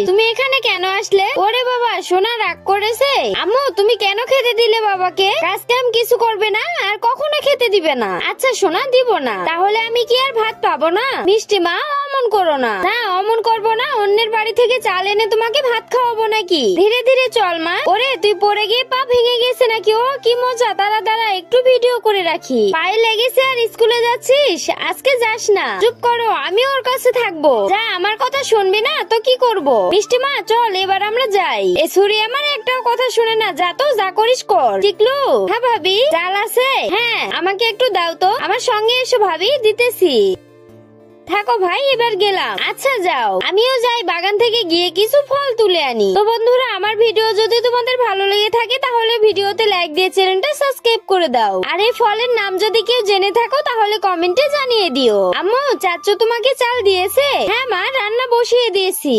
তুমি এখানে কেন আসলে? ওরে বাবা, সোনা রাগ করেছে? আম্মু, তুমি কেন খেতে দিলে বাবাকে? কাজ কাম কিছু করবে না আর কখনো খেতে দিবে না। আচ্ছা সোনা, দিব না। তাহলে আমি কি আর ভাত পাবো না? মিষ্টি মা, অমন করো না। না, অমন করবো না। অন্যের বাড়ি থেকে চাল এনে তোমাকে ভাত খাওয়াবো নাকি? ধীরে ধীরে চল মা। ওরে, তুই পড়ে গিয়ে পা ভেঙে গেছে নাকি? ও কি মজা। দাঁড়া দাঁড়া, একটু ভিডিও করে রাখি। পায়ে লেগেছে আর স্কুলে যাচ্ছিস? আজকে যাস না। চুপ করো, আমি ওর কাছে থাকবো। যা, আমার কথা শুনবি না তো কি করব? মিষ্টি মা, চল এবার আমরা যাই। এ ছুরি আমার একটাও কথা শুনে না। যা তো, যা করিস কর। টিকলু। হ্যাঁ ভাবি, চাল আছে? হ্যাঁ, আমাকে একটু দাও তো। আমার সঙ্গে এসো ভাবি, দিতেছি। থাকো ভাই, এবার গেলাম। আচ্ছা যাও, আমিও যাই বাগান থেকে গিয়ে কিছু ফল তুলে আনি। তো বন্ধুরা, আমার ভিডিও যদি তোমাদের ভালো লেগে থাকে তাহলে ভিডিওতে লাইক দিয়ে চ্যানেলটা সাবস্ক্রাইব করে দাও। আর এই ফলের নাম যদি কেউ জেনে থাকো তাহলে কমেন্টে জানিয়ে দিও। আম্মু, চাচ্চু তোমাকে চাল দিয়েছে? হ্যাঁ মা, রান্না বসিয়ে দিয়েছি।